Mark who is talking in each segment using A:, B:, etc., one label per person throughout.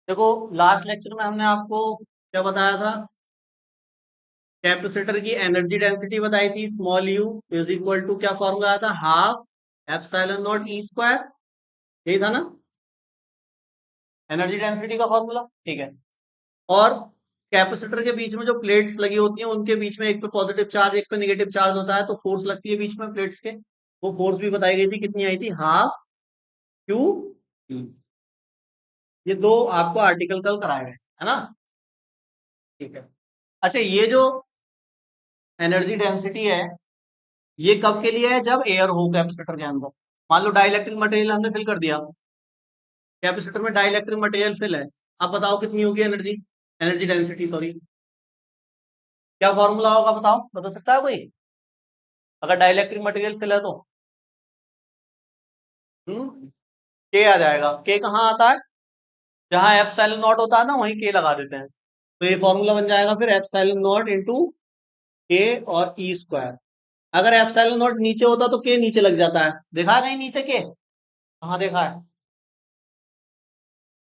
A: देखो, last lecture में हमने आपको क्या बताया था? कैपेसिटर की एनर्जी डेंसिटी बताई थी, small u is equal to क्या फॉर्मूला आया था? Half epsilon not E square. यही था ना एनर्जी डेंसिटी का फॉर्मूला? ठीक है। और कैपेसिटर के बीच में जो प्लेट्स लगी होती हैं उनके बीच में एक पे पॉजिटिव चार्ज एक पे नेगेटिव चार्ज होता है, तो फोर्स लगती है बीच में प्लेट्स के। वो फोर्स भी बताई गई थी, कितनी आई थी? Half Q. ये दो आपको आर्टिकल कल कराए गए है ना? ठीक है। अच्छा, ये जो एनर्जी डेंसिटी है ये कब के लिए है? जब एयर हो कैपेसिटर के अंदर। मान लो डाइलेक्ट्रिक मटेरियल हमने फिल कर दिया, कैपेसिटर में डाइलेक्ट्रिक मटेरियल फिल है। अब बताओ कितनी होगी एनर्जी, एनर्जी डेंसिटी सॉरी। क्या फॉर्मूला होगा बताओ, बता सकता है कोई? अगर डाइलेक्ट्रिक मटेरियल फिल है तो के आ जाएगा। के कहाँ आता है? जहां एप्सिलॉन नॉट होता है ना वहीं के लगा देते हैं। तो ये फॉर्मूला बन जाएगा फिर एप्सिलॉन नॉट इंटू के और ई स्क्वायर। अगर एप्सिलॉन नॉट नीचे होता तो के नीचे लग जाता है, देखा है कहीं नीचे के? कहाँ देखा है?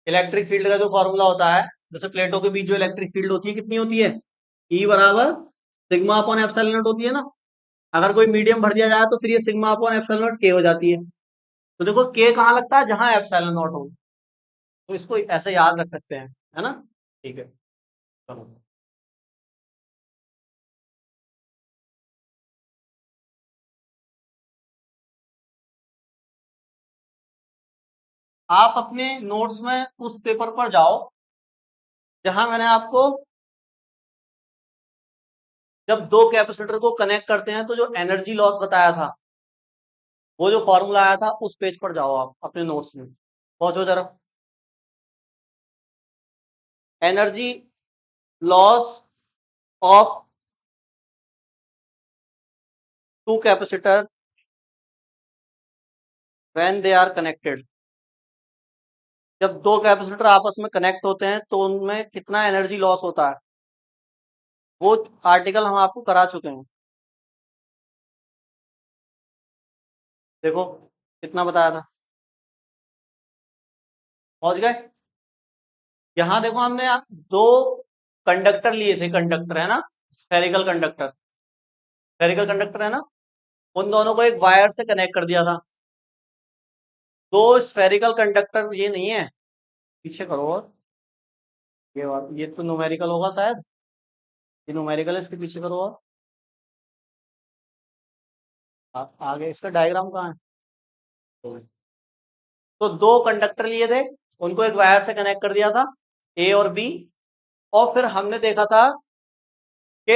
A: इलेक्ट्रिक फील्ड का जो फॉर्मूला होता है, जैसे प्लेटों के बीच जो इलेक्ट्रिक फील्ड होती है कितनी होती है? ई बराबर सिग्मा अपॉन एप्सिलॉन नॉट होती है ना। अगर कोई मीडियम भर दिया जाए तो फिर ये सिग्मा अपॉन एप्सिलॉन नॉट के हो जाती है। तो देखो के कहाँ लगता है? जहां एप्सिलॉन नॉट हो। तो इसको ऐसे याद रख सकते हैं, है ना? ठीक है, चलो। आप अपने नोट्स में उस पेपर पर जाओ जहां मैंने आपको जब दो कैपेसिटर को कनेक्ट करते हैं तो जो एनर्जी लॉस बताया था, वो जो फॉर्मूला आया था, उस पेज पर जाओ आप अपने नोट्स में। पहुंचो जरा। Energy loss of two capacitor when they are connected. जब दो कैपेसिटर आपस में कनेक्ट होते हैं तो उनमें कितना एनर्जी लॉस होता है, वो आर्टिकल हम आपको करा चुके हैं। देखो कितना बताया था, पहुंच गए? यहां देखो हमने दो कंडक्टर लिए थे, कंडक्टर है ना, स्फेरिकल कंडक्टर, स्फेरिकल कंडक्टर है ना। उन दोनों को एक वायर से कनेक्ट कर दिया था। दो स्फेरिकल कंडक्टर ये नहीं है, पीछे करो और ये तो न्यूमेरिकल होगा शायद। ये न्यूमेरिकल है, इसके पीछे करो और आगे इसका डायग्राम कहाँ है? तो दो कंडक्टर लिए थे, उनको एक वायर से कनेक्ट कर दिया था, ए और बी। और फिर हमने देखा था कि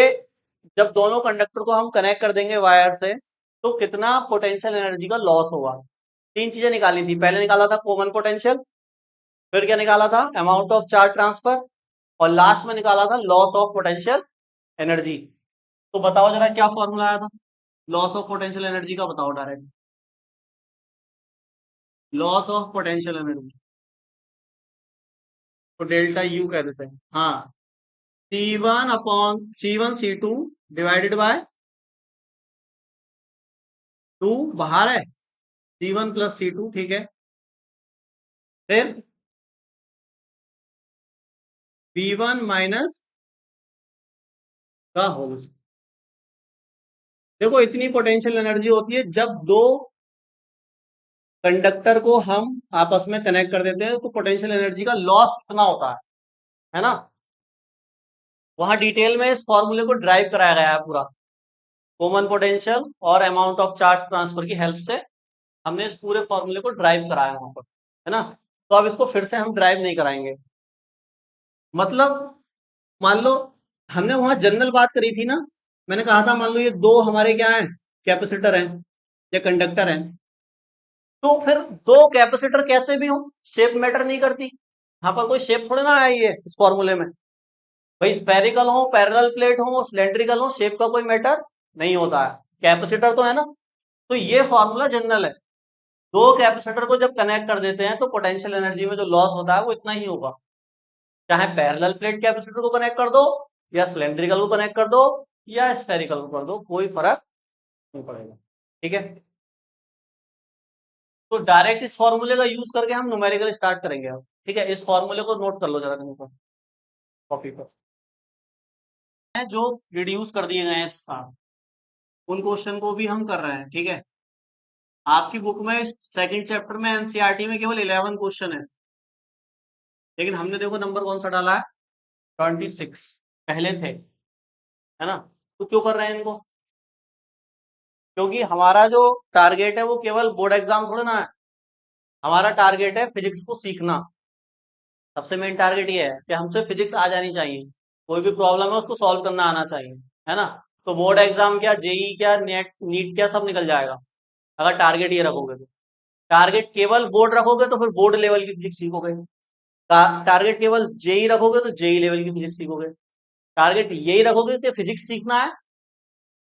A: जब दोनों कंडक्टर को हम कनेक्ट कर देंगे वायर से तो कितना पोटेंशियल एनर्जी का लॉस होगा। तीन चीजें निकाली थी, पहले निकाला था कॉमन पोटेंशियल, फिर क्या निकाला था? अमाउंट ऑफ चार्ज ट्रांसफर, और लास्ट में निकाला था लॉस ऑफ पोटेंशियल एनर्जी। तो बताओ जरा क्या फॉर्मूला आया था लॉस ऑफ पोटेंशियल एनर्जी का? बताओ direct. Loss of potential energy तो डेल्टा यू कह देते हैं, हाँ। C1 upon C1 C2 divided by 2, बाहर है C1 + C2, ठीक है। फिर V1 माइनस का होल। देखो इतनी पोटेंशियल एनर्जी होती है जब दो कंडक्टर को हम आपस में कनेक्ट कर देते हैं, तो पोटेंशियल एनर्जी का लॉस कितना होता है ना? वहां डिटेल में इस फॉर्मूले को ड्राइव कराया गया है पूरा, कॉमन पोटेंशियल और अमाउंट ऑफ चार्ज ट्रांसफर की हेल्प से हमने इस पूरे फॉर्मूले को ड्राइव कराया है वहां पर, है ना? तो अब इसको फिर से हम ड्राइव नहीं कराएंगे। मतलब मान लो हमने वहां जनरल बात करी थी ना, मैंने कहा था मान लो ये दो हमारे क्या हैं, कैपेसिटर हैं या कंडक्टर हैं। तो फिर दो कैपेसिटर कैसे भी हो, शेप मैटर नहीं करती। यहाँ पर कोई शेप थोड़ी ना आई है इस फॉर्मूले में। भाई स्फेरिकल हो, पैरेलल प्लेट हो, सिलेंड्रिकल हो, शेप का कोई मैटर नहीं होता है, कैपेसिटर तो है ना। तो ये फॉर्मूला जनरल है। दो कैपेसिटर को जब कनेक्ट कर देते हैं तो पोटेंशियल एनर्जी में जो लॉस होता है वो इतना ही होगा। चाहे पैरेलल प्लेट कैपेसिटर को कनेक्ट कर दो, या सिलेंड्रिकल को कनेक्ट कर दो, या स्फेरिकल को कर दो, कोई फर्क नहीं पड़ेगा। ठीक है। तो डायरेक्ट इस फॉर्मूले का यूज करके हम न्यूमेरिकल स्टार्ट करेंगे अब। ठीक है, इस फॉर्मूले को नोट कर लो जरा कहीं पर, कॉपी पर, जो रिड्यूस कर दिए गए हैं साथ, उन क्वेश्चन को भी हम कर रहे हैं। ठीक है, आपकी बुक में सेकंड चैप्टर में एनसीईआरटी में केवल 11 क्वेश्चन है, लेकिन हमने देखो नंबर कौन सा डाला है, 26 पहले थे, है ना। तो क्यों कर रहे हैं इनको, क्योंकि हमारा जो टारगेट है वो केवल बोर्ड एग्जाम थोड़ा ना है, हमारा टारगेट है फिजिक्स को सीखना। सबसे मेन टारगेट ये है कि हमसे फिजिक्स आ जानी चाहिए, कोई भी प्रॉब्लम है उसको सॉल्व करना आना चाहिए, है ना। तो बोर्ड एग्जाम क्या, जेई क्या, नेट नीट क्या, सब निकल जाएगा अगर टारगेट ये रखोगे तो। टारगेट केवल बोर्ड रखोगे तो फिर बोर्ड लेवल की फिजिक्स सीखोगे, टारगेट केवल जेई रखोगे तो जेई लेवल की फिजिक्स सीखोगे, टारगेट यही रखोगे कि फिजिक्स सीखना है,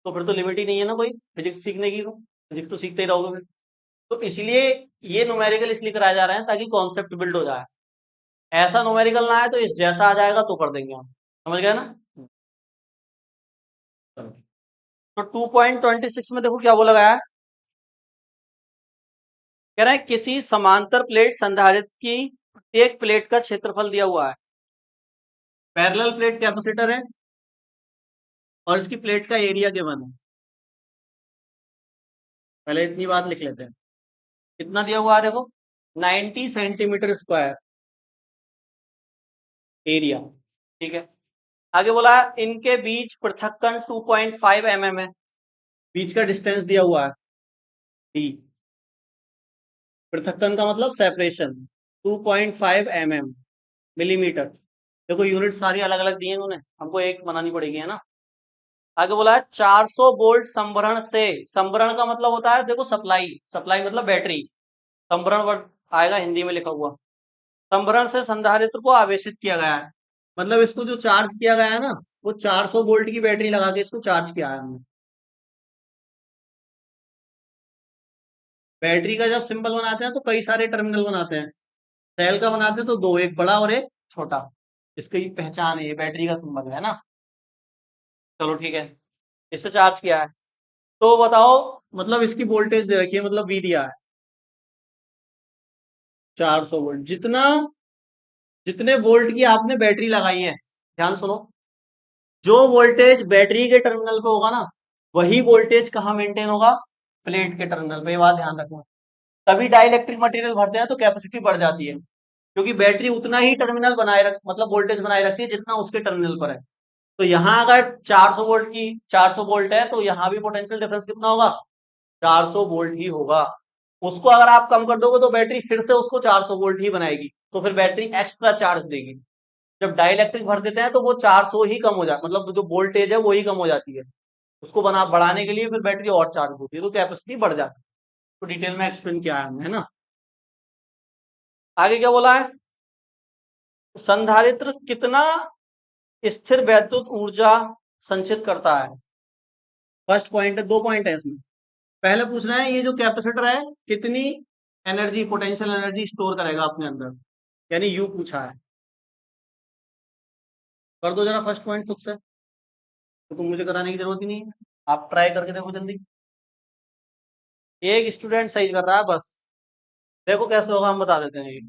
A: तो फिर तो लिमिट ही नहीं है ना कोई फिजिक्स सीखने की, तो फिजिक्स तो सीखते ही रहोगे फिर। तो इसलिए ये न्यूमेरिकल इसलिए कराया जा रहा है ताकि कॉन्सेप्ट बिल्ड हो जाए। ऐसा न्यूमेरिकल ना है तो इस जैसा आ जाएगा तो कर देंगे हम, समझ गए ना। तो 2.26 में देखो क्या बोला गया है, कह रहा है किसी समांतर प्लेट संधारित्र की प्रत्येक प्लेट का क्षेत्रफल दिया हुआ है, पैरेलल प्लेट कैपेसिटर है और इसकी प्लेट का एरिया गिवन है। पहले इतनी बात लिख लेते हैं, कितना दिया हुआ है देखो, 90 सेंटीमीटर स्क्वायर एरिया। ठीक है, आगे बोला इनके बीच पृथक्कन 2.5 mm है, बीच का डिस्टेंस दिया हुआ है डी, पृथक्कन का मतलब सेपरेशन 2.5 mm मिलीमीटर। देखो यूनिट सारी अलग अलग दी है इन्होंने, हमको एक बनानी पड़ेगी, है ना। आगे बोला है 400 वोल्ट संभरण से, संभरण का मतलब होता है देखो सप्लाई, सप्लाई मतलब बैटरी, संभरण वर्ड आएगा हिंदी में लिखा हुआ, संभरण से संधारित्र को आवेशित किया गया है, मतलब इसको जो चार्ज किया गया है ना, वो 400 वोल्ट की बैटरी लगा के इसको चार्ज किया है हमने। बैटरी का जब सिंबल बनाते हैं तो कई सारे टर्मिनल बनाते हैं, सेल का बनाते हैं तो दो, एक बड़ा और एक छोटा, इसकी पहचान है, ये बैटरी का सिंबल है ना। चलो ठीक है, इससे चार्ज किया है, तो बताओ, मतलब इसकी वोल्टेज दे रखी है, मतलब वी दिया है 400 वोल्ट, जितना जितने वोल्ट की आपने बैटरी लगाई है, ध्यान सुनो, जो वोल्टेज बैटरी के टर्मिनल पे होगा ना, वही वोल्टेज कहाँ मेंटेन होगा, प्लेट के टर्मिनल पे, ये बात ध्यान रखना। तभी डाइलेक्ट्रिक मटेरियल भरते हैं तो कैपेसिटी बढ़ जाती है, क्योंकि बैटरी उतना ही टर्मिनल बनाए रख, मतलब वोल्टेज बनाए रखती है जितना उसके टर्मिनल पर है। तो यहाँ अगर 400 वोल्ट की 400 वोल्ट है तो यहाँ भी पोटेंशियल डिफरेंस कितना होगा, 400 वोल्ट ही होगा। उसको अगर आप कम कर दोगे तो बैटरी फिर से उसको 400 वोल्ट ही बनाएगी, तो फिर बैटरी एक्स्ट्रा चार्ज देगी। जब डाइलेक्ट्रिक भर देते हैं तो वो 400 ही कम हो जाता, मतलब जो वोल्टेज है वो ही कम हो जाती है, उसको बढ़ाने के लिए फिर बैटरी और चार्ज होती है, तो कैपेसिटी बढ़ जाती है। तो डिटेल में एक्सप्लेन किया है हमने, है ना। आगे क्या बोला है, संधारित्र कितना स्थिर वैद्युत ऊर्जा संचित करता है। फर्स्ट पॉइंट है, दो पॉइंट है इसमें। पहले पूछ रहे हैं ये जो कैपेसिटर है कितनी एनर्जी, पोटेंशियल एनर्जी स्टोर करेगा अपने अंदर, यानी यू पूछा है। कर दो जरा फर्स्ट पॉइंट खुद से, तो तुम मुझे कराने की जरूरत ही नहीं है, आप ट्राई करके देखो जल्दी। एक स्टूडेंट सही कर रहा है बस, देखो कैसे होगा हम बता देते हैं ये।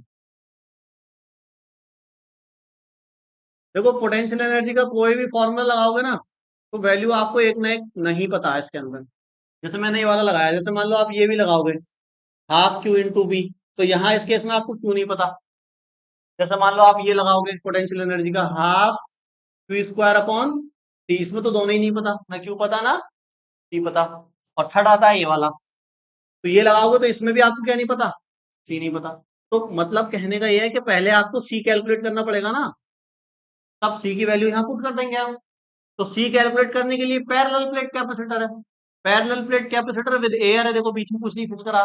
A: देखो पोटेंशियल एनर्जी का कोई भी फॉर्मूला लगाओगे ना, तो वैल्यू आपको एक ना एक नहीं पता है इसके अंदर। जैसे मैंने ये वाला लगाया, जैसे मान लो आप ये भी लगाओगे, हाफ क्यू इंटू बी, तो यहाँ इस केस में आपको क्यों नहीं पता। जैसे मान लो आप ये लगाओगे पोटेंशियल एनर्जी का half Q square upon T, इसमें तो दोनों ही नहीं पता, ना क्यू पता ना टी पता। और थर्ड आता है ये वाला, तो ये लगाओगे तो इसमें भी आपको क्या नहीं पता, सी नहीं पता। तो मतलब कहने का ये है कि पहले आपको सी कैलकुलेट करना पड़ेगा ना, तब सी की वैल्यू यहाँ पुट कर देंगे हम। तो सी कैलकुलेट करने के लिए पैरेलल प्लेट कैपेसिटर है, parallel plate capacitor with air है, देखो बीच में कुछ नहीं फिट करा।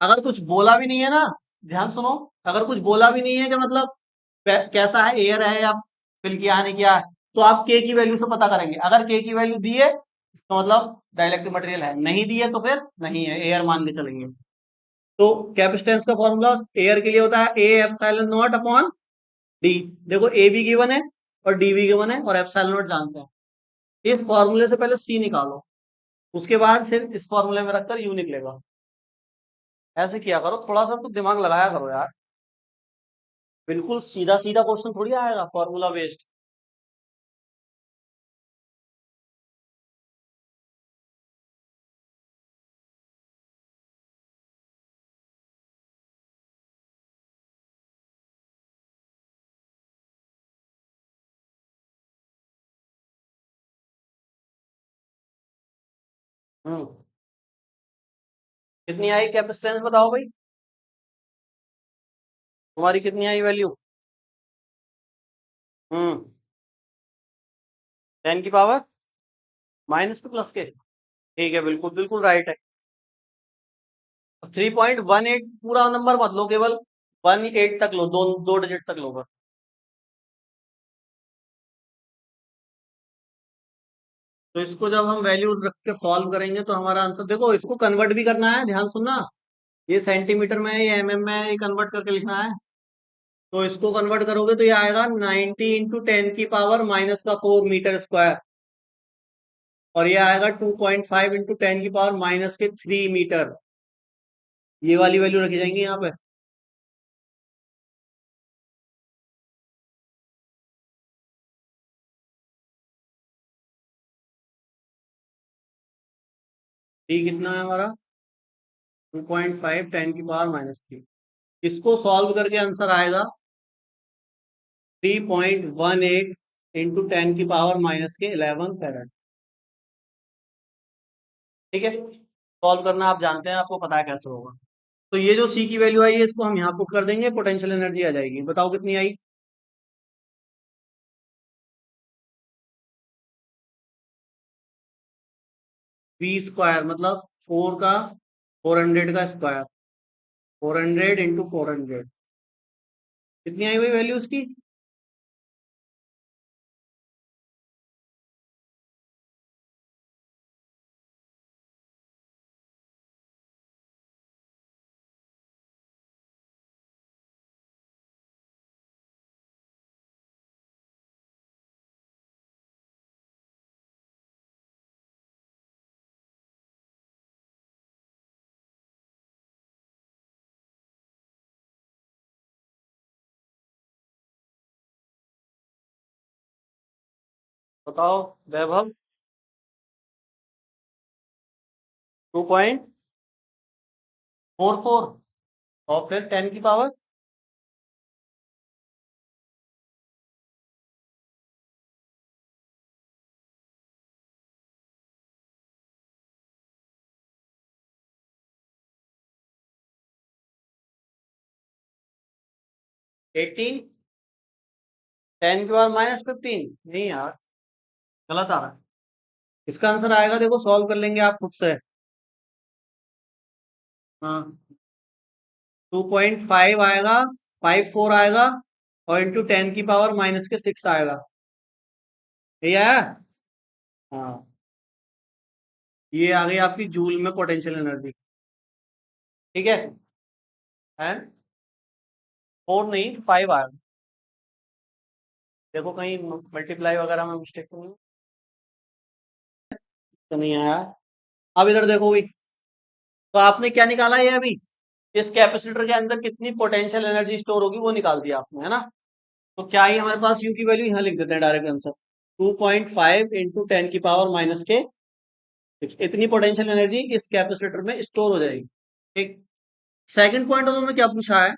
A: अगर कुछ बोला भी नहीं है ना, ध्यान सुनो, अगर कुछ बोला भी नहीं है कि मतलब कैसा है, एयर है या फिल किया है नहीं किया है, तो आप के की वैल्यू से पता करेंगे। अगर के की वैल्यू दी है इसका मतलब डाइलेक्ट्रिक मटेरियल है, नहीं दी है तो फिर नहीं है, एयर मान के चलेंगे। तो कैपेसिटेंस का फॉर्मूला एयर के लिए होता है ए एप्सिलॉन नॉट अपॉन डी। देखो ए भी गिवन है और डी भी गिवन है और एप्सिलॉन नॉट जानते हैं। इस फॉर्मूले से पहले सी निकालो, उसके बाद फिर इस फॉर्मूले में रखकर यू निकलेगा। ऐसे किया करो, थोड़ा सा तो दिमाग लगाया करो यार। बिल्कुल सीधा सीधा क्वेश्चन थोड़ी आएगा फॉर्मूला बेस्ड। हम्म। कितनी आई कैपेसिटेंस बताओ भाई, तुम्हारी कितनी आई वैल्यू? 10 की पावर माइनस के प्लस के, ठीक है, बिल्कुल बिल्कुल राइट है। 3.18 पूरा नंबर मत लो, केवल 18 तक लो, दो दो डिजिट तक लो बस। तो इसको जब हम वैल्यू रख के सॉल्व करेंगे तो हमारा आंसर देखो, इसको कन्वर्ट भी करना है, ध्यान सुनना। ये सेंटीमीटर में है, ये एमएम में है, ये कन्वर्ट करके लिखना है। तो इसको कन्वर्ट करोगे तो ये आएगा 90 × 10 की पावर माइनस का 4 मीटर स्क्वायर, और ये आएगा 2.5 × 10 की पावर माइनस के 3 मीटर। ये वाली वैल्यू रखी जाएंगी यहाँ पे। टी कितना है हमारा? 2.5 10 की पावर माइनस 3। इसको सॉल्व करके आंसर आएगा 3.18 × 10 की पावर माइनस के 11 फैरेड। ठीक है, सॉल्व करना आप जानते हैं, आपको पता है कैसे होगा। तो ये जो सी की वैल्यू आई है, इसको हम यहाँ पुट कर देंगे, पोटेंशियल एनर्जी आ जाएगी। बताओ कितनी आई? V² मतलब 4 का 400 का स्क्वायर, 400 × 400। कितनी आई हुई वैल्यू उसकी? बताओ वैभव। 2.44, और फिर 10 की पावर। 18, 10 की पावर-15। नहीं यार, गलत आ रहा है। इसका आंसर आएगा, देखो सॉल्व कर लेंगे आप खुद से। हाँ, 2.5 आएगा, 54 आएगा, और इंटू 10 की पावर-6 आएगा। ये आया। हाँ, ये आ गई आपकी जूल में पोटेंशियल एनर्जी। ठीक है 4 नहीं 5 आएगा। देखो कहीं मल्टीप्लाई वगैरह में मिस्टेक तो नहीं आया। अब इधर देखो भी, तो आपने क्या निकाला ये अभी? इस कैपेसिटर के अंदर कितनी पोटेंशियल एनर्जी स्टोर होगी वो निकाल दिया आपने, है ना? तो क्या ही हमारे पास यू की वैल्यू यहाँ लिख देते हैं, डायरेक्ट आंसर 2.5 × 10 की पावर-6। इतनी पोटेंशियल एनर्जी इस कैपेसिटर में स्टोर हो जाएगी। ठीक। सेकंड पॉइंट उन्होंने क्या पूछा है,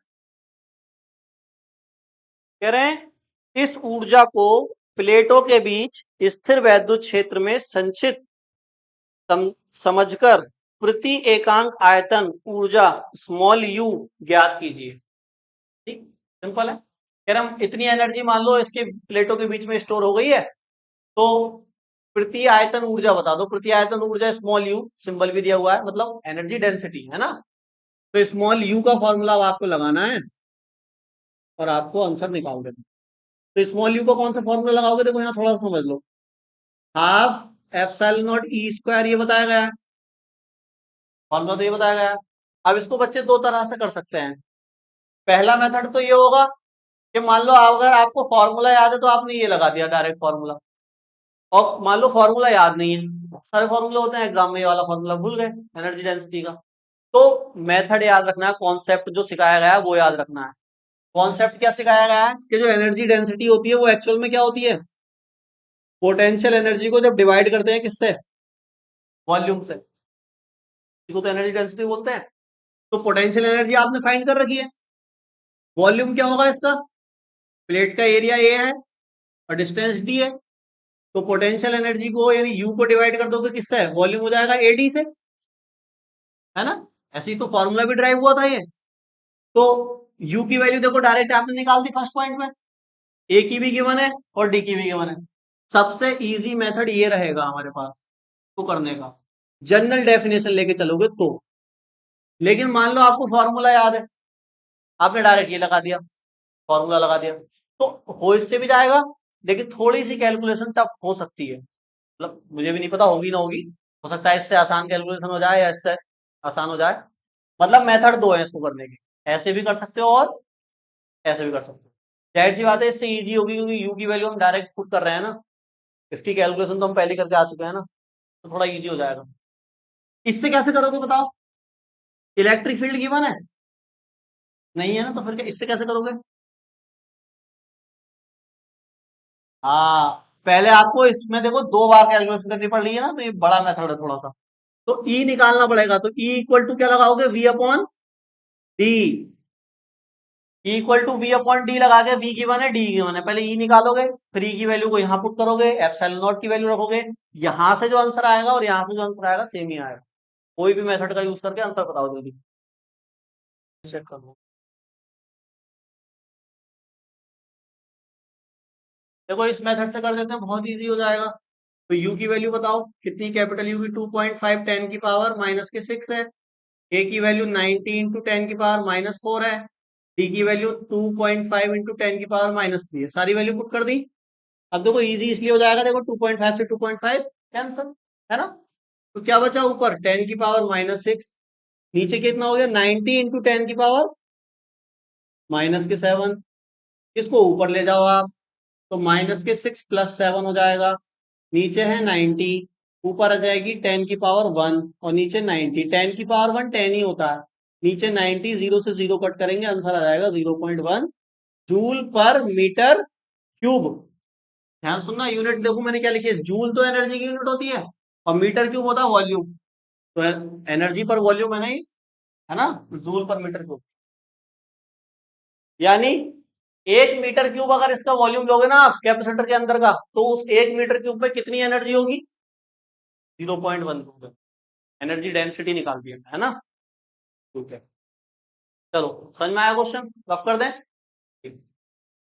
A: कह रहे हैं इस ऊर्जा को प्लेटों के बीच स्थिर वैद्युत क्षेत्र में संचित समझकर प्रति एकांक आयतन ऊर्जा स्मॉल यू ज्ञात कीजिए। ठीक, सिंपल है। कह रहे हम इतनी एनर्जी मान लो इसके प्लेटों के बीच में स्टोर हो गई है, तो प्रति आयतन ऊर्जा बता दो। प्रति आयतन ऊर्जा स्मॉल यू, सिंबल भी दिया हुआ है, मतलब एनर्जी डेंसिटी है ना। तो स्मॉल यू का फॉर्मूला आपको लगाना है और आपको आंसर निकाल देना। तो स्मॉल यू का कौन सा फॉर्मूला लगाओगे, देखो यहाँ थोड़ा सा समझ लो। Half epsilon not E square, ये बताया गया है, फॉर्मूला तो ये बताया गया है। अब इसको बच्चे दो तरह से कर सकते हैं। पहला मेथड तो ये होगा कि मान लो अगर आपको फॉर्मूला याद है तो आपने ये लगा दिया डायरेक्ट फॉर्मूला, और मान लो फॉर्मूला याद नहीं है, बहुत सारे फॉर्मूले होते हैं एग्जाम में, ये वाला फॉर्मूला भूल गए एनर्जी डेंसिटी का। तो मेथड याद रखना है, कॉन्सेप्ट जो सिखाया गया है वो याद रखना है। कॉन्सेप्ट क्या सिखाया गया है कि जो एनर्जी डेंसिटी होती है वो एक्चुअल में क्या होती है, पोटेंशियल एनर्जी को जब डिवाइड करते हैं किससे, वॉल्यूम से, इसको तो एनर्जी डेंसिटी बोलते हैं। तो पोटेंशियल एनर्जी आपने फाइंड कर रखी है, वॉल्यूम क्या होगा इसका, प्लेट का एरिया ए है और डिस्टेंस डी है। तो पोटेंशियल एनर्जी को यानी यू को डिवाइड कर दोगे किससे, वॉल्यूम हो जाएगा एडी से, है ना। ऐसे ही तो फॉर्मूला भी ड्राइव हुआ था ये। तो यू की वैल्यू देखो डायरेक्ट आपने निकाल दी फर्स्ट पॉइंट में, ए की भी गिवन है और डी की भी गिवन है। सबसे इजी मेथड ये रहेगा हमारे पास तो करने का, जनरल डेफिनेशन लेके चलोगे तो। लेकिन मान लो आपको फॉर्मूला याद है, आपने डायरेक्ट ये लगा दिया, फॉर्मूला लगा दिया, तो हो इससे भी जाएगा, लेकिन थोड़ी सी कैलकुलेशन टफ हो सकती है, मतलब मुझे भी नहीं पता होगी ना होगी, हो सकता है इससे आसान कैलकुलेशन हो जाए या इससे आसान हो जाए। मतलब मेथड दो है इसको करने के, ऐसे भी कर सकते हो और ऐसे भी कर सकते हो। जाहिर सी बात है इससे इजी होगी क्योंकि यू की वैल्यू हम डायरेक्ट पुट कर रहे हैं ना, इसकी कैलकुलेशन तो हम पहले करके आ चुके हैं ना, तो थोड़ा इजी हो जाएगा। इससे कैसे करोगे बताओ, इलेक्ट्रिक फील्ड गिवन है नहीं है ना, तो फिर इससे कैसे करोगे। हाँ, पहले आपको इसमें देखो दो बार कैलकुलेशन करनी पड़ रही है ना, तो ये बड़ा मेथड है थोड़ा सा। तो ई निकालना पड़ेगा, तो ई इक्वल टू क्या लगाओगे, V upon D. Equal to V upon D लगा के, वी गिवन है डी गिवन है, पहले ई निकालोगे, फिर ई की वैल्यू को यहाँ पुट करोगे, एप्सिलॉन नॉट की वैल्यू रखोगे, यहाँ से जो आंसर आएगा और यहाँ से जो आंसर आएगा सेम ही आएगा। कोई भी मेथड का यूज करके आंसर बताओ जल्दी, चेक कर लो। देखो इस मेथड से कर देते हैं, बहुत इजी हो जाएगा। तो u की वैल्यू बताओ कितनी, कैपिटल यू की 2.5 10 की पावर माइनस के 6 है, a की वैल्यू 90 इंटू 10 की पावर माइनस 4 है, d की वैल्यू 2.5 इंटू 10 की पावर माइनस 3 है, सारी वैल्यू पुट कर दी। अब देखो इजी इसलिए हो जाएगा, देखो 2.5 से 2.5 कैंसल, है ना। तो क्या बचा ऊपर 10 की पावर माइनस 6, नीचे कितना हो गया 90 इंटू 10 की पावर माइनस के 7, इसको ऊपर ले जाओ आप, तो माइनस के 6 प्लस 7 हो जाएगा, नीचे है 90, ऊपर आ जाएगी 10 की पावर 1 और नीचे 90, 10 की पावर 1 10 ही होता है, नीचे 90, जीरो से जीरो कट करेंगे आंसर आ जाएगा 0.1 जूल पर मीटर क्यूब। ध्यान सुनना, यूनिट देखो मैंने क्या लिखी है, जूल तो एनर्जी की यूनिट होती है और मीटर क्यूब होता है वॉल्यूम, तो एनर्जी पर वॉल्यूम है नहीं, है ना, जूल पर मीटर क्यूब। यानी 1 मीटर क्यूब अगर इसका वॉल्यूम लोगे ना आप कैपेसिटर के अंदर का, तो उस 1 मीटर क्यूब में कितनी एनर्जी होगी, 0.1 जूल। एनर्जी डेंसिटी निकाल दिया है ना। ठीक है, चलो समझ में आया क्वेश्चन, रफ कर दें। ठीक।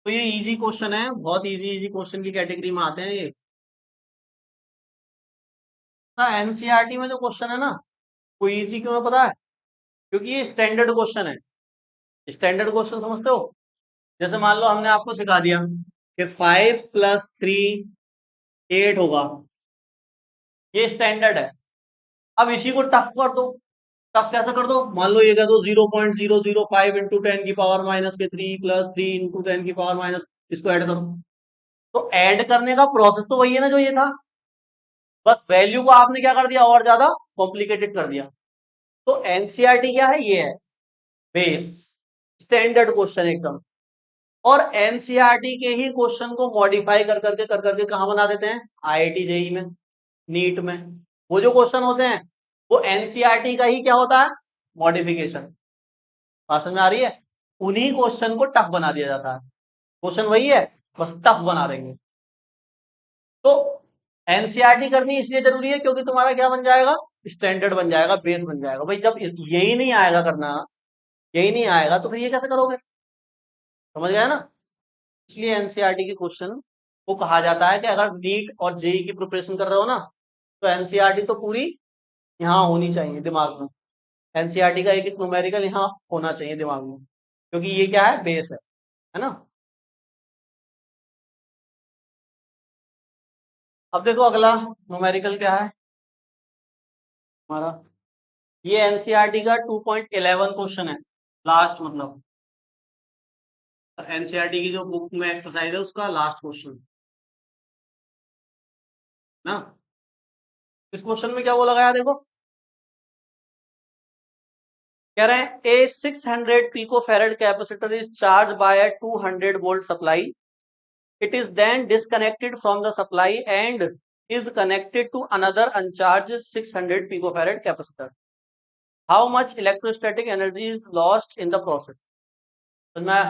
A: तो ये इजी क्वेश्चन है, बहुत इजी इजी क्वेश्चन की कैटेगरी में आते हैं ये। एनसीईआरटी में जो क्वेश्चन है ना, वो इजी क्यों है पता है, क्योंकि ये स्टैंडर्ड क्वेश्चन है। स्टैंडर्ड क्वेश्चन समझते हो, जैसे मान लो हमने आपको सिखा दिया कि 5 + 3 8 होगा, ये स्टैंडर्ड है। अब इसी को टफ कर दो, टफ कैसे कर दो, मान लो ये कह दो 0.005 इंटू 10 की पावर माइनस के 3 प्लस 3 इंटू 10 की पावर माइनस, इसको ऐड करो। तो ऐड करने का प्रोसेस तो वही है ना जो ये था, बस वैल्यू को आपने क्या कर दिया और ज्यादा कॉम्प्लिकेटेड कर दिया। तो एनसीईआरटी क्या है, ये है बेस, स्टैंडर्ड क्वेश्चन एकदम। और एनसीईआरटी के ही क्वेश्चन को मॉडिफाई कर करके कहां बना देते हैं, आईआईटी जेई में, नीट में। वो जो क्वेश्चन होते हैं वो एनसीईआरटी का ही क्या होता है, मॉडिफिकेशन। बात समझ में आ रही है, उन्हीं क्वेश्चन को टफ बना दिया जाता है, क्वेश्चन वही है बस टफ बना देंगे। तो एनसीईआरटी करनी इसलिए जरूरी है क्योंकि तुम्हारा क्या बन जाएगा, स्टैंडर्ड बन जाएगा, बेस बन जाएगा। भाई जब यही नहीं आएगा करना, यही नहीं आएगा तो फिर ये कैसे करोगे, समझ गया ना। इसलिए एनसीईआरटी के क्वेश्चन को कहा जाता है कि अगर नीट और जेई की प्रिपरेशन कर रहे हो ना, तो एनसीईआरटी तो पूरी यहाँ होनी चाहिए दिमाग में, एनसीईआरटी का एक एक न्यूमेरिकल यहाँ होना चाहिए दिमाग में, क्योंकि ये क्या है, बेस है ना। अब देखो अगला न्यूमेरिकल क्या है हमारा, ये एनसीईआरटी का 2.11 क्वेश्चन है, लास्ट मतलब एनसीईआरटी की जो बुक में एक्सरसाइज है उसका लास्ट क्वेश्चन ना। इस क्वेश्चन में क्या वो लगाया देखो, कह रहे हैं a 600 picofarad capacitor is charge by 200 volt supply. It is then disconnected from the supply and is connected to another uncharged 600 picofarad capacitor. How much electrostatic energy is lost in the process? तो मैं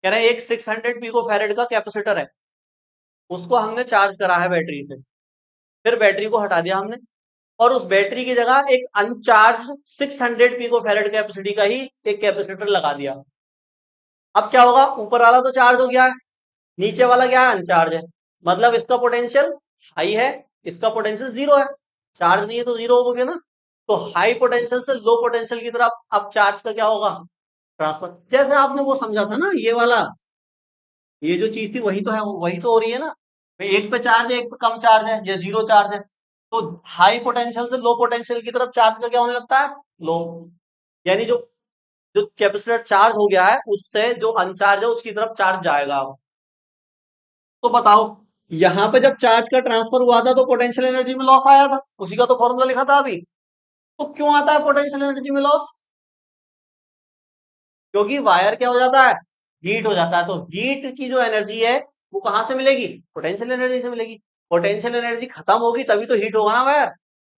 A: कह रहा है एक 600 picofarad का capacitor है, उसको हमने चार्ज करा है बैटरी से, फिर बैटरी को हटा दिया हमने और उस बैटरी की जगह एक अनचार्ज 600 पिकोफैरेड कैपेसिटी का ही एक कैपेसिटर लगा दिया. अब क्या होगा, ऊपर वाला तो चार्ज हो गया है, नीचे वाला क्या है, अनचार्ज है. मतलब इसका पोटेंशियल हाई है, इसका पोटेंशियल जीरो है. चार्ज नहीं है तो जीरो हो गया ना. तो हाई पोटेंशियल से लो पोटेंशियल की तरफ अब चार्ज का क्या होगा, ट्रांसफर. जैसे आपने वो समझा था ना, ये वाला, ये जो चीज थी वही तो है, वही तो हो रही है ना. एक पे चार्ज है, एक पे कम चार्ज है, या जीरो चार्ज है. तो हाई पोटेंशियल से लो पोटेंशियल की तरफ चार्ज का क्या होने लगता है, लो. यानी जो जो कैपेसिटर चार्ज हो गया है उससे जो अनचार्ज है उसकी तरफ चार्ज जाएगा. तो बताओ, यहां पे जब चार्ज का ट्रांसफर हुआ था तो पोटेंशियल एनर्जी में लॉस आया था, उसी का तो फॉर्मूला लिखा था अभी. तो क्यों आता है पोटेंशियल एनर्जी में लॉस, क्योंकि वायर क्या हो जाता है, हीट हो जाता है. तो हीट की जो एनर्जी है वो कहां से मिलेगी, पोटेंशियल एनर्जी से मिलेगी. पोटेंशियल एनर्जी खत्म होगी तभी तो हीट होगा ना वायर.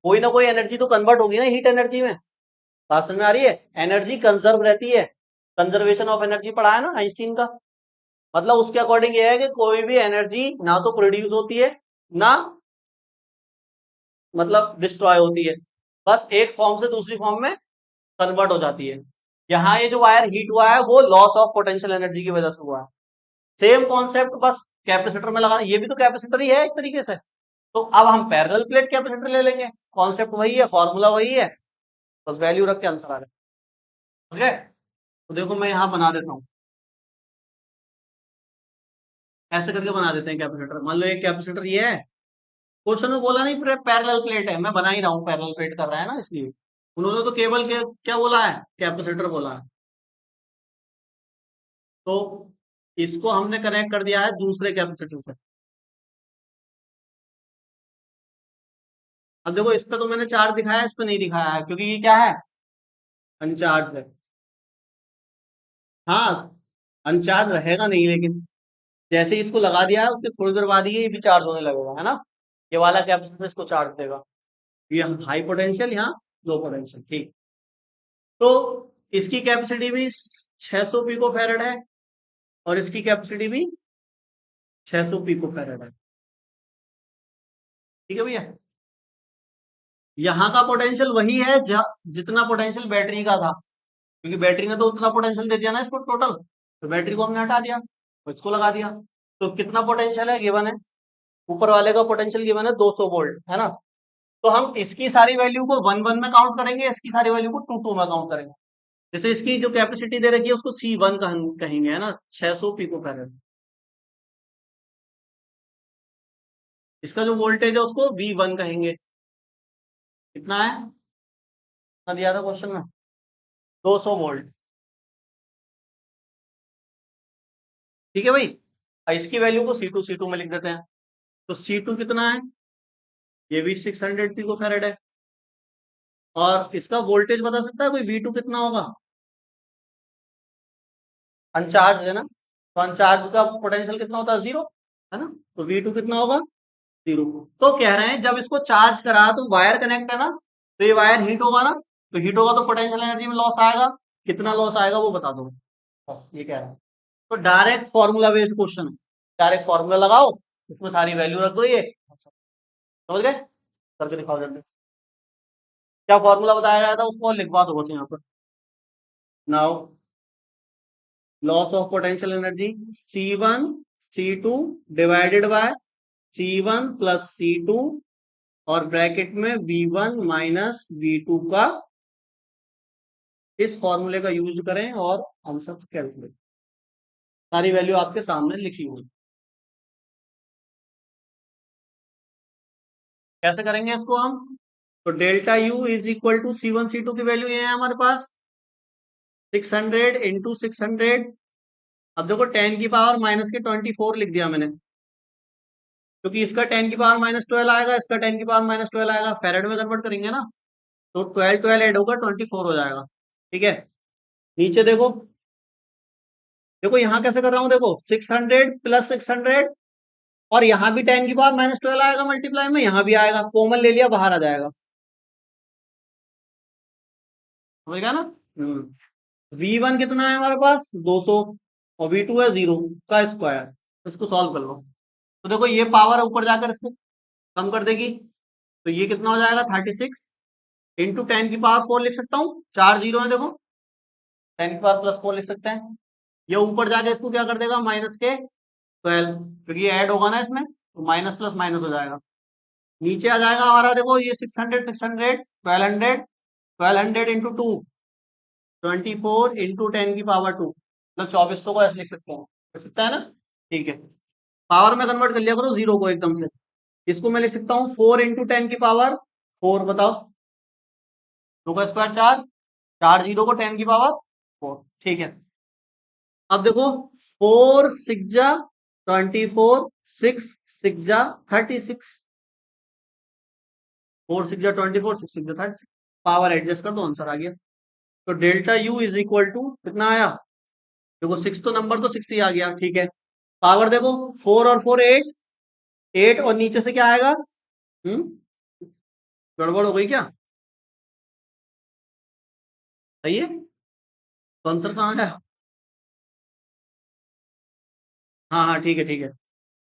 A: कोई ना कोई एनर्जी तो कन्वर्ट होगी ना हीट एनर्जी में. बात समझ में आ रही है. एनर्जी कंजर्व रहती है, कंजर्वेशन ऑफ एनर्जी पढ़ा है ना आइंस्टीन का. मतलब उसके अकॉर्डिंग ये है कि कोई भी एनर्जी ना तो प्रोड्यूस होती है ना मतलब डिस्ट्रॉय होती है, बस एक फॉर्म से दूसरी फॉर्म में कन्वर्ट हो जाती है. यहाँ ये जो वायर हीट हुआ है वो लॉस ऑफ पोटेंशियल एनर्जी की वजह से हुआ है. सेम कॉन्सेप्ट बस कैपेसिटर में लगाना, ये भी तो कैपेसिटर ही है एक तरीके से. तो अब हम पैरेलल प्लेट कैपेसिटर ले लेंगे, कॉन्सेप्ट वही है, फॉर्मूला वही है, बस वैल्यू रख के आंसर आ रहा है. ओके, तो देखो मैं यहाँ बना देता हूँ, ऐसे करके बना देते हैं कैपेसिटर. मान लो एक कैपेसिटर ये है, क्वेश्चन में बोला नहीं पैरेलल प्लेट है, मैं बना ही रहा हूँ, पैरेलल प्लेट कर रहा है ना इसलिए. उन्होंने तो केवल क्या बोला है, कैपेसिटर बोला है. तो इसको हमने कनेक्ट कर दिया है दूसरे कैपेसिटर से. अब देखो इस पे तो मैंने चार्ज दिखाया है, इस पे नहीं दिखाया है क्योंकि ये क्या है, अनचार्ज है. हाँ, अनचार्ज रहेगा नहीं, लेकिन जैसे ही इसको लगा दिया है उसके थोड़ी देर बाद ही ये भी चार्ज होने लगेगा, है ना. ये वाला कैपेसिटर इसको चार्ज देगा. ये हाई पोटेंशियल, यहाँ लो पोटेंशियल, ठीक. तो इसकी कैपेसिटी भी 600 पिको फैरेड है और इसकी कैपेसिटी भी 600 पिको फैरेड है. ठीक है भैया. यहाँ का पोटेंशियल वही है जितना पोटेंशियल बैटरी का था, क्योंकि बैटरी ने तो उतना पोटेंशियल दे दिया ना इसको टोटल. तो बैटरी को हमने हटा दिया और इसको लगा दिया. तो कितना पोटेंशियल है गिवन है, ऊपर वाले का पोटेंशियल गिवन है 200 वोल्ट, है ना. तो हम इसकी सारी वैल्यू को 1 1 में काउंट करेंगे, इसकी सारी वैल्यू को 2 2 में काउंट करेंगे. जैसे इसकी जो कैपेसिटी दे रखी है उसको C1 कहेंगे, है ना, 600 पिको फैरेड. इसका जो वोल्टेज है उसको V1 कहेंगे. कितना है, कितना दिया था क्वेश्चन में, 200 वोल्ट. ठीक है भाई. अब इसकी वैल्यू को C2 में लिख देते हैं. तो C2 कितना है, ये भी 600 पिको फैरेड है. और इसका वोल्टेज बता सकता है कोई, V2 कितना होगा, अनचार्ज है ना. तो अनचार्ज का पोटेंशियल कितना होता है, जीरो, है ना. तो V2 कितना होगा, जीरो. तो कह रहे हैं जब इसको चार्ज करा तो वायर कनेक्ट है ना, तो ये वायर हीट होगा ना, तो हीट होगा तो पोटेंशियल एनर्जी में लॉस आएगा. कितना लॉस आएगा वो बता दो, बस ये कह रहे हैं. तो डायरेक्ट फॉर्मूला बेस्ड क्वेश्चन है, डायरेक्ट फॉर्मूला लगाओ, इसमें सारी वैल्यू रख दो, ये समझ गए. करके दिखाओ जल्दी, क्या फॉर्मूला बताया गया था उसको लिखवा दो बस यहाँ पर. Now loss of potential energy C1 C2 divided by C1 plus C2 और ब्रैकेट में V1 माइनस V2 का, इस फॉर्मूले का यूज करें और आंसर कैलकुलेट. सारी वैल्यू आपके सामने लिखी हुई. कैसे करेंगे इसको हम, तो delta U is equal to C1 C2 की वैल्यू ये है हमारे पास, 600 इंटू 600. अब देखो 10 की पावर माइनस के 24 लिख दिया मैंने, क्योंकि इसका 10 की पावर माइनस 12 आएगा, इसका 10 की पावर माइनस 12 आएगा, फेरेड में कन्वर्ट करेंगे ना. तो 12 12 ऐड होगा 24 हो जाएगा. ठीक है। नीचे देखो, देखो यहाँ कैसे कर रहा हूँ, देखो 600 प्लस 600, और यहाँ भी 10 की पावर माइनस 12 आएगा मल्टीप्लाई में, यहाँ भी आएगा, कॉमन ले लिया बाहर आ जाएगा, समझ गया ना। V1 कितना है हमारे पास 200, और V2 है 0 का स्क्वायर, इसको सॉल्व कर लो। तो देखो ये पावर ऊपर जाकर इसको कम कर देगी, तो ये कितना हो जाएगा 36 इंटू 10 की पावर 4 लिख सकता हूँ, 4 जीरो है देखो, 10 की पावर प्लस 4 लिख सकते हैं। ये ऊपर जाके इसको क्या कर देगा माइनस के 12, क्योंकि ये ऐड होगा ना इसमें, तो माइनस प्लस माइनस हो जाएगा। नीचे आ जाएगा हमारा, देखो ये 600 600 1200, 1200 इंटू 2 24 इंटू 10 की पावर 2, मतलब 2400 को ऐसे लिख सकते हैं, लिख सकता है ना। ठीक है, पावर में कन्वर्ट कर लिया करो जीरो को एकदम से, इसको मैं लिख सकता हूँ 4 इंटू 10 की पावर 4, बताओ 2 का स्क्वायर 4, 4 जीरो को 10 की पावर 4। ठीक है, अब देखो 4 6 जा 24, 6 6 जा 36, 4 6 जा 24, 6 6 जा 36, पावर एडजस्ट कर दो आंसर आ गया। तो delta U is equal to कितना आया, देखो 6 तो नंबर तो 6 ही आ गया, ठीक है। पावर देखो 4 और 4 8, 8 और नीचे से क्या आएगा, गड़बड़ हो गई क्या, सही है, तो आंसर कहाँ है। हाँ हाँ ठीक है ठीक है।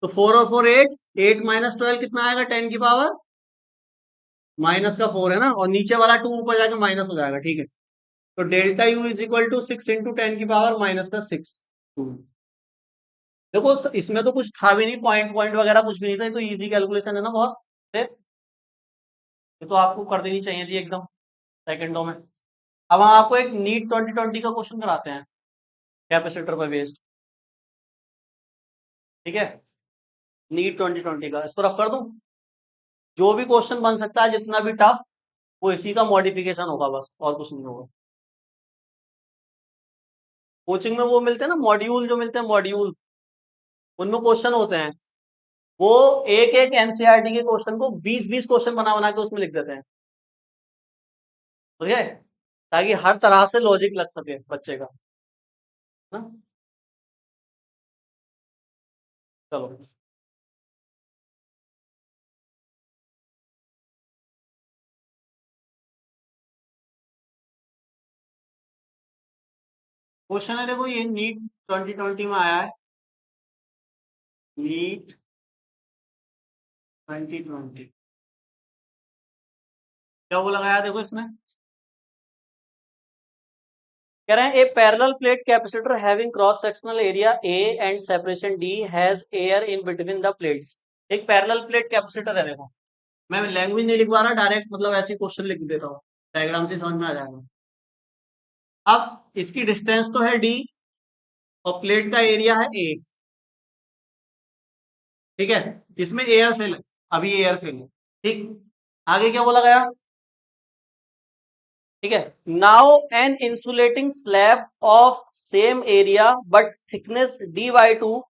A: तो 4 और 4 8, 8 माइनस 12 कितना आएगा 10 की पावर माइनस का 4 है ना, और नीचे वाला 2 ऊपर जाके माइनस हो जाएगा, ठीक है। तो delta U is equal to 6 into 10 की पावर माइनस का 6। देखो इसमें तो कुछ था भी नहीं, पॉइंट पॉइंट वगैरह कुछ भी नहीं था, ये तो इजी कैलकुलेशन है ना बहुत, फिर ये तो आपको कर देनी चाहिए थी एकदम सेकंडों में। अब हम आपको एक नीट 2020 का क्वेश्चन कराते हैं, कैपेसिटर पर बेस्ड, ठीक है। नीट 2020 का इसको रख कर दूं, जो भी क्वेश्चन बन सकता है जितना भी टफ, वो इसी का मॉडिफिकेशन होगा बस, और कुछ नहीं होगा। कोचिंग में वो मिलते हैं ना मॉड्यूल, जो मिलते हैं मॉड्यूल, उनमें क्वेश्चन होते हैं, वो एक एक एनसीईआरटी के क्वेश्चन को 20-20 क्वेश्चन बना बना के उसमें लिख देते हैं, ठीक है, ताकि हर तरह से लॉजिक लग सके बच्चे का, ना। चलो, क्वेश्चन है देखो, ये नीट 2020 में आया है, नीट 2020, क्या वो लगाया देखो इसमें, कह रहे हैं a parallel plate capacitor having cross sectional area A and separation d has air in between the plates. एक पैरेलल प्लेट कैपेसिटर है देखो, मैं लैंग्वेज नहीं लिखवा रहा, डायरेक्ट मतलब ऐसे क्वेश्चन लिख देता हूँ, डायग्राम से समझ में आ जाएगा। अब इसकी डिस्टेंस तो है डी, और प्लेट का एरिया है ए, ठीक है। इसमें एयर फिल है, अभी एयर फिल है, ठीक। आगे क्या बोला गया, ठीक है। Now an insulating slab of same area but thickness d/2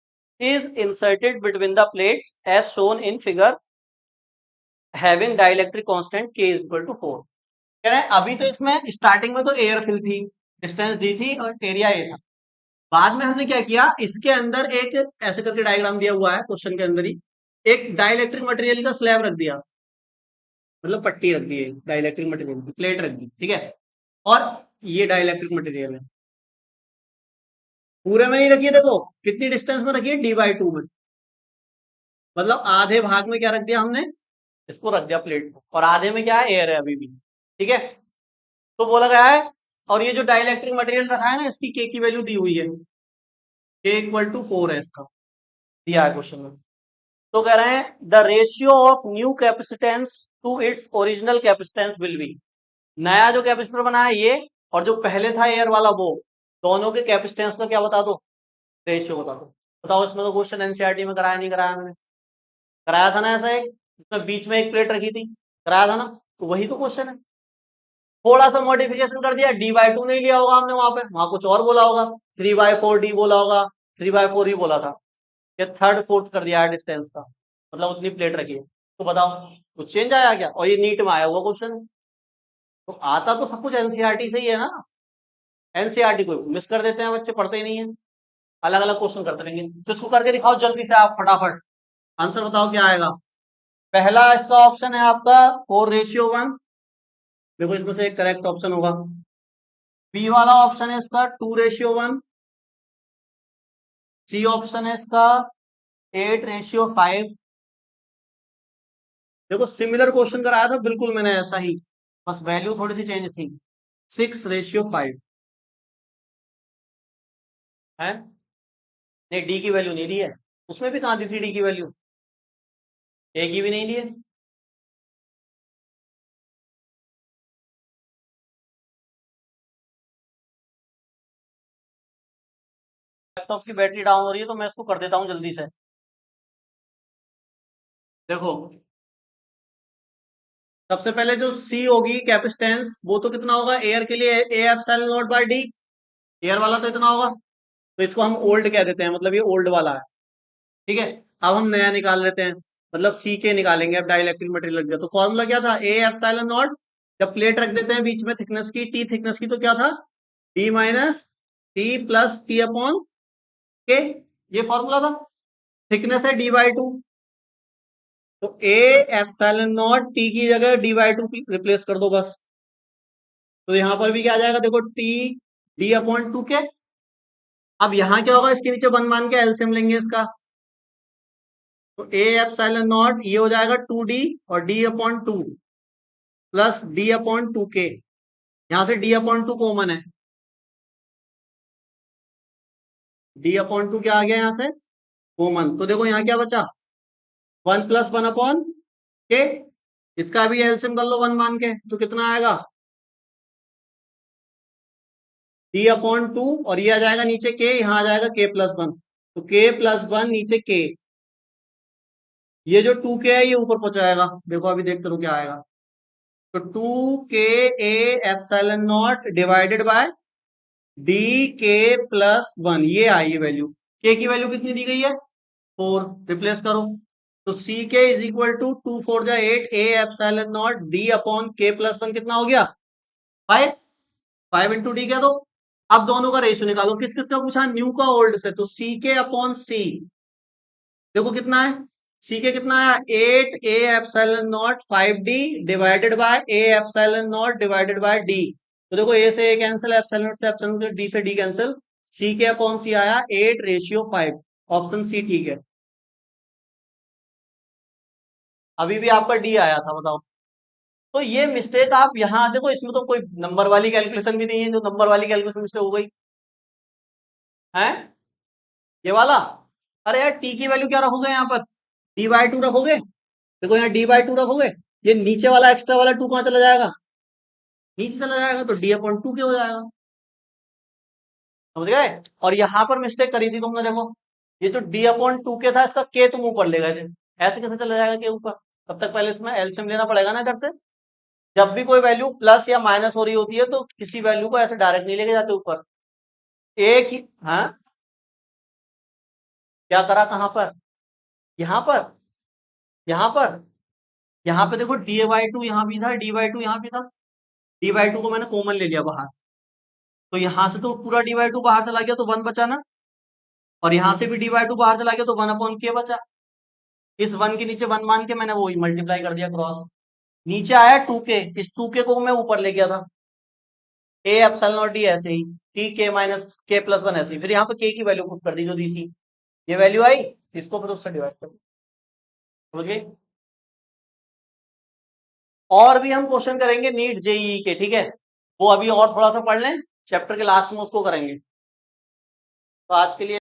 A: is inserted between the plates as shown in figure having dielectric constant k is equal to 4। कह रहे हैं अभी तो इसमें स्टार्टिंग में तो एयर फिल थी, डिस्टेंस दी थी और एरिया ए था, बाद में हमने क्या किया, इसके अंदर एक ऐसे करके डायग्राम दिया हुआ है क्वेश्चन के अंदर ही, एक डाइलेक्ट्रिक मटेरियल का स्लैब रख दिया, मतलब पट्टी रख दी है डाइलेक्ट्रिक मटेरियल की, प्लेट रख दी, ठीक है। और ये डाइलेक्ट्रिक मटेरियल है, पूरे में नहीं रखी है, देखो कितनी डिस्टेंस में रखी है d/2 में, मतलब आधे भाग में क्या रख दिया हमने, इसको रख दिया प्लेट को, और आधे में क्या है एयर है अभी भी, ठीक है। तो बोला गया है, और ये जो डाइलेक्ट्रिक मटेरियल रखा है ना, इसकी के की वैल्यू दी हुई है, के इक्वल टू 4 है इसका, दिया है क्वेश्चन में। तो कह रहे हैं the ratio of new capacitance to its original capacitance will be, नया जो कैपेसिटर बना है ये, और जो पहले था एयर वाला वो, दोनों के कैपेसिटेंस का क्या बता दो, रेशियो बता दो। बताओ, इसमें तो क्वेश्चन एनसीईआरटी में कराया नहीं, कराया मैंने, कराया था ना ऐसा एक, जिसमें बीच में एक प्लेट रखी थी, कराया था ना, तो वही तो क्वेश्चन है। थोड़ा सा मॉडिफिकेशन कर दिया, d/2 नहीं लिया होगा हमने, वहां पे वहां कुछ और बोला होगा, 3/4 डी बोला होगा, 3/4 ही बोला था, या थर्ड फोर्थ कर दिया है डिस्टेंस का, मतलब उतनी प्लेट रखी है। तो बताओ कुछ चेंज आया क्या, और ये नीट में आया हुआ क्वेश्चन है, तो आता तो सब कुछ एनसीईआरटी से ही है ना, एनसीईआरटी को मिस कर देते हैं बच्चे, पढ़ते ही नहीं है, अलग अलग क्वेश्चन करते रहेंगे। तो इसको करके दिखाओ जल्दी से आप फटाफट, आंसर बताओ क्या आएगा। पहला इसका ऑप्शन है आपका 4:1, देखो इसमें से एक करेक्ट ऑप्शन होगा। बी वाला ऑप्शन है इसका 2:1। सी ऑप्शन है इसका 8:5। देखो सिमिलर क्वेश्चन कराया था बिल्कुल मैंने ऐसा ही, बस वैल्यू थोड़ी सी चेंज थी। 6:5 है। नहीं, डी की वैल्यू नहीं दी है, उसमें भी कहाँ दी थी डी की वैल्यू, ए की भी नहीं दी है। लैपटॉप की बैटरी डाउन हो रही है तो मैं इसको कर देता हूँ जल्दी से। देखो सबसे पहले जो सी होगी कैपेसिटेंस, वो तो कितना होगा एयर के लिए, A epsilon not by D, air वाला तो इतना होगा, तो इसको हम ओल्ड कह देते हैं, मतलब ये ओल्ड वाला है। ठीक है, अब हम नया निकाल लेते हैं, मतलब सी के निकालेंगे। अब डाइलेक्ट्रिक मटेरियल लग गया तो फॉर्मूला क्या था, ए एप्सिलॉन नॉट, जब प्लेट रख देते हैं बीच में थिकनेस की, टी थिकनेस की, तो क्या था, D minus T plus T upon के, ये फॉर्मूला था। थिकनेस है डी बाई टू, तो ए एप्सिलॉन नॉट टी की जगह डी बाई टू रिप्लेस कर दो बस। तो यहां पर भी क्या आ जाएगा, देखो टी डी अपॉन टू के। अब यहाँ क्या होगा, इसके नीचे वन मान के एलसीएम लेंगे इसका, तो ए एप्सिलॉन नॉट ये हो जाएगा 2d और D upon two plus D upon two के, यहां से डी अपॉन टू कॉमन है, डी अपॉन टू क्या आ गया यहां से कॉमन, तो देखो यहाँ क्या बचा, 1+1 अपॉन के, इसका भी एलसीएम कर लो वन मान के, तो कितना आएगा, डी अपॉन टू, और ये आ जाएगा नीचे के, यहाँ आ जाएगा k+1, तो k+1 नीचे के, ये जो 2k है ये ऊपर पहुंचाएगा, देखो अभी देखते रहो क्या आएगा, तो 2k A epsilon not divided by D k+1, ये आई है वैल्यू, के की वैल्यू कितनी दी गई है 4, रिप्लेस करो, तो C K is equal to 2×4=8 A epsilon not D upon k+1 कितना हो गया 5, 5 इंटू डी क्या दो। अब दोनों का रेशियो निकालो, किस किस का पूछा, न्यू का ओल्ड से, तो सी के अपॉन सी, देखो कितना है, सी के कितना है 8 ए epsilon not 5d divided by A epsilon not divided by D, तो देखो ए से ए कैंसिल, एप्सिलॉन नॉट से एप्सिलॉन नॉट, डी से डी कैंसिल, सी के अपॉन सी आया 8:5, ऑप्शन सी ठीक है। अभी भी आपका डी आया था, बताओ। तो ये मिस्टेक आप यहाँ देखो, इसमें तो कोई नंबर वाली कैलकुलेशन भी नहीं है, जो नंबर वाली कैलकुलेशन मिस्टेक हो गई है, ये वाला। अरे यार टी की वैल्यू क्या रखोगे यहाँ पर, डी बाई टू रखोगे, देखो यहाँ डी बाई टू रखोगे, ये नीचे वाला एक्स्ट्रा वाला टू कहाँ चला जाएगा, नीचे चला जाएगा, तो डी अपॉन टू के हो जाएगा, समझ गए। और यहाँ पर मिस्टेक करी थी तुमने, देखो ये जो डी अपॉन टू के था, इसका के तुम ऊपर ले गए थे, ऐसे कैसे चला जाएगा के ऊपर, तब तक पहले इसमें एलसीएम लेना पड़ेगा ना इधर से। जब भी कोई वैल्यू प्लस या माइनस हो रही होती है तो किसी वैल्यू को ऐसे डायरेक्ट नहीं लेके जाते ऊपर, एक ही, हाँ क्या करा, कहां पर, यहाँ पर, यहाँ पर, यहाँ पे देखो डी बाई टू यहाँ भी था, डी बाई टू यहाँ भी था, डी बाई टू को मैंने कॉमन ले लिया बाहर, तो यहाँ से तो पूरा डी बाई टू बाहर चला गया तो वन बचा ना, और यहाँ से भी डी बाई टू बाहर चला गया तो वन अपॉन के बचा, इस वन के नीचे वन मान के मैंने वो मल्टीप्लाई कर दिया क्रॉस, नीचे आया टू के, इस टू के को मैं ऊपर ले गया था, ए एप्सिलॉन नॉट डी ऐसे ही, टी के माइनस k+1 ऐसे ही, फिर यहाँ पे के की वैल्यू पुट कर दी जो दी थी, ये वैल्यू आई, इसको फिर उससे डिवाइड कर दी, समझ गए। और भी हम क्वेश्चन करेंगे नीट जेईई के, ठीक है, वो अभी और थोड़ा सा पढ़ लें, चैप्टर के लास्ट में उसको करेंगे, तो आज के लिए